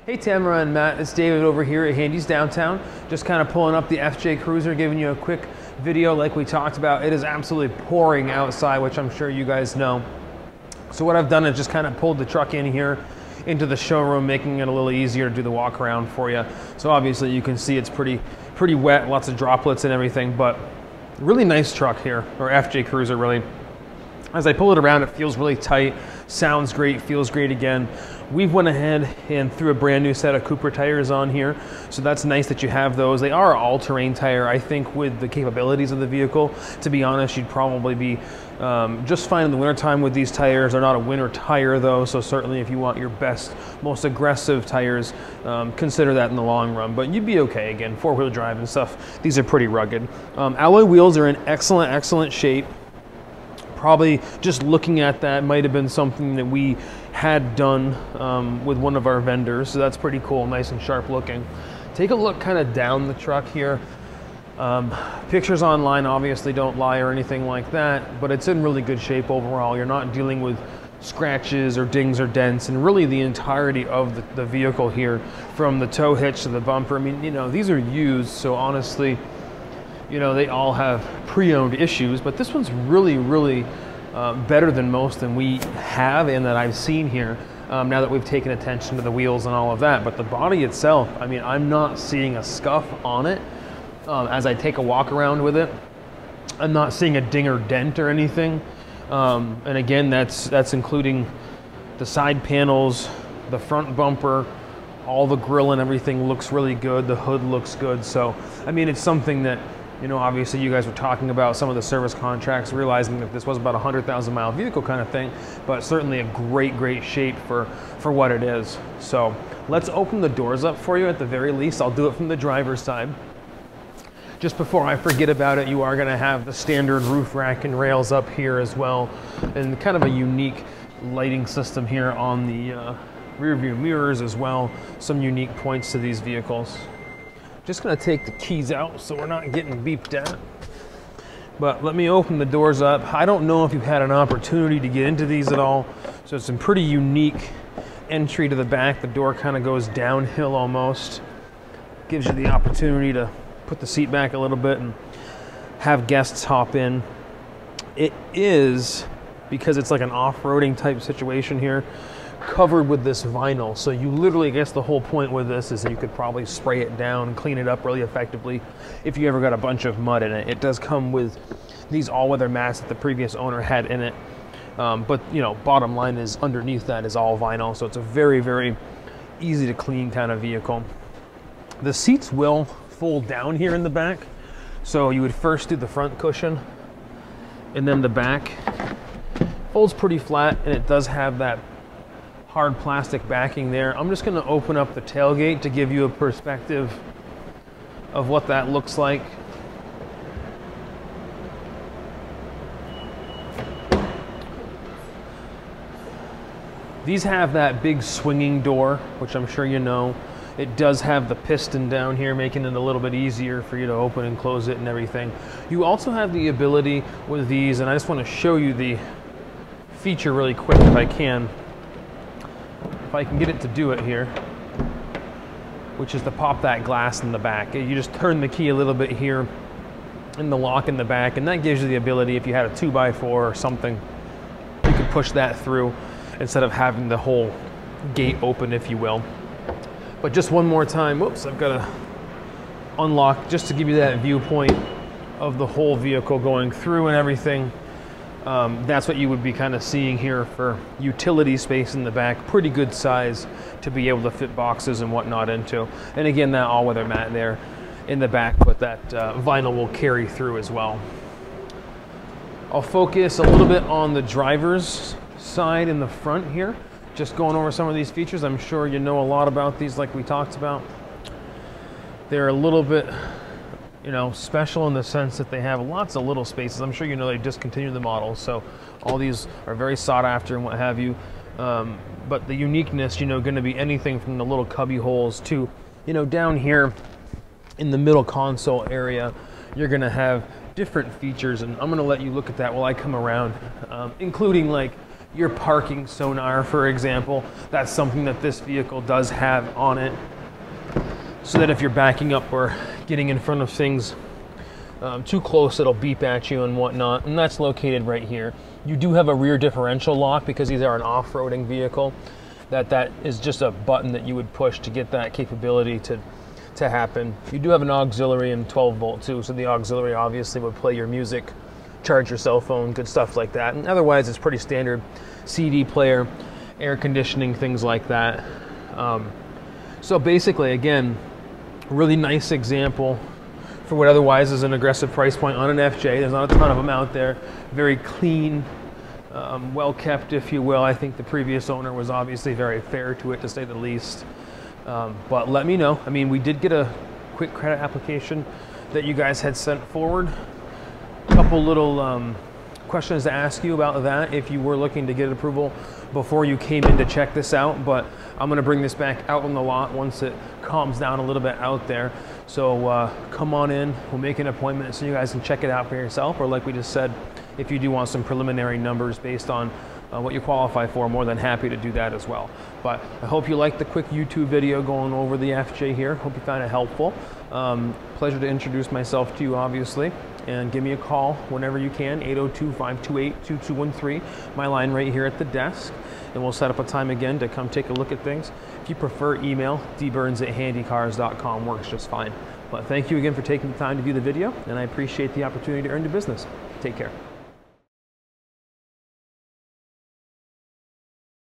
Hey Tamara and Matt, it's David over here at Handy's Downtown. Just kind of pulling up the FJ Cruiser, giving you a quick video like we talked about. It is absolutely pouring outside, which I'm sure you guys know. So what I've done is just kind of pulled the truck in here into the showroom, making it a little easier to do the walk around for you. So obviously you can see it's pretty wet, lots of droplets and everything, but really nice truck here, or FJ Cruiser really. As I pull it around, it feels really tight, sounds great, feels great again. We've went ahead and threw a brand new set of Cooper tires on here, so that's nice that you have those. They are all-terrain tire. I think with the capabilities of the vehicle, to be honest, you'd probably be just fine in the wintertime with these tires. They're not a winter tire though, so certainly if you want your best, most aggressive tires, consider that in the long run, but you'd be okay. Again, four-wheel drive and stuff, these are pretty rugged. Alloy wheels are in excellent shape. Probably just looking at that might have been something that we had done with one of our vendors, so that's pretty cool, nice and sharp looking. Take a look kind of down the truck here. Pictures online obviously don't lie or anything like that, but it's in really good shape overall. You're not dealing with scratches or dings or dents, and really the entirety of the vehicle here, from the tow hitch to the bumper. I mean, you know, these are used, so honestly, you know, they all have pre-owned issues, but this one's really better than most than we have and that I've seen here now that we've taken attention to the wheels and all of that. But the body itself, I mean, I'm not seeing a scuff on it as I take a walk around with it. I'm not seeing a ding or dent or anything. And again, that's including the side panels, the front bumper, all the grille and everything looks really good. The hood looks good. So, I mean, it's something that, you know, obviously you guys were talking about some of the service contracts, realizing that this was about a 100,000 mile vehicle kind of thing, but certainly a great shape for what it is. So let's open the doors up for you at the very least. I'll do it from the driver's side. Just before I forget about it, you are gonna have the standard roof rack and rails up here as well, and kind of a unique lighting system here on the rear view mirrors as well. Some unique points to these vehicles. Just gonna take the keys out so we're not getting beeped at. But let me open the doors up. I don't know if you've had an opportunity to get into these at all. So it's a pretty unique entry to the back. The door kind of goes downhill almost. Gives you the opportunity to put the seat back a little bit and have guests hop in. It is, because it's like an off-roading type situation here, covered with this vinyl, so you literally, I guess the whole point with this is that you could probably spray it down and clean it up really effectively if you ever got a bunch of mud in it. It does come with these all-weather mats that the previous owner had in it, but you know, bottom line is underneath that is all vinyl, so it's a very easy to clean kind of vehicle. The seats will fold down here in the back, so you would first do the front cushion and then the back folds pretty flat, and it does have that hard plastic backing there. I'm just going to open up the tailgate to give you a perspective of what that looks like. These have that big swinging door, which I'm sure you know. It does have the piston down here, making it a little bit easier for you to open and close it and everything. You also have the ability with these, and I just want to show you the feature really quick if I can. If I can get it to do it here, which is to pop that glass in the back. You just turn the key a little bit here in the lock in the back, and that gives you the ability, if you had a 2x4 or something, you could push that through instead of having the whole gate open, if you will. But just one more time, whoops, I've got to unlock just to give you that viewpoint of the whole vehicle going through and everything. That's what you would be kind of seeing here for utility space in the back. Pretty good size to be able to fit boxes and whatnot into. And again, that all-weather mat there in the back, but that vinyl will carry through as well. I'll focus a little bit on the driver's side in the front here. Just going over some of these features. I'm sure you know a lot about these like we talked about. They're a little bit, you know, special in the sense that they have lots of little spaces. I'm sure you know they discontinued the models, so all these are very sought after and what have you. But the uniqueness, you know, going to be anything from the little cubby holes to, you know, down here in the middle console area, you're going to have different features, and I'm going to let you look at that while I come around, including like your parking sonar, for example. That's something that this vehicle does have on it, so that if you're backing up or getting in front of things too close, it'll beep at you and whatnot. And that's located right here. You do have a rear differential lock because these are an off-roading vehicle. That is just a button that you would push to get that capability to happen. You do have an auxiliary and 12 volt too, so the auxiliary obviously would play your music, charge your cell phone, good stuff like that. And otherwise it's pretty standard CD player, air conditioning, things like that. So basically, again, really nice example for what otherwise is an aggressive price point on an FJ. There's not a ton of them out there. Very clean, well kept, if you will. I think the previous owner was obviously very fair to it, to say the least. But let me know. I mean, we did get a quick credit application that you guys had sent forward. A couple little questions to ask you about that if you were looking to get approval before you came in to check this out. But I'm going to bring this back out on the lot once it calms down a little bit out there. So come on in. We'll make an appointment so you guys can check it out for yourself. Or like we just said, if you do want some preliminary numbers based on what you qualify for, more than happy to do that as well. But I hope you liked the quick YouTube video going over the FJ here. Hope you found it helpful. Pleasure to introduce myself to you, obviously. And give me a call whenever you can, 802-528-2213, my line right here at the desk. And we'll set up a time again to come take a look at things. If you prefer email, dburns@handycars.com works just fine. But thank you again for taking the time to view the video, and I appreciate the opportunity to earn your business. Take care.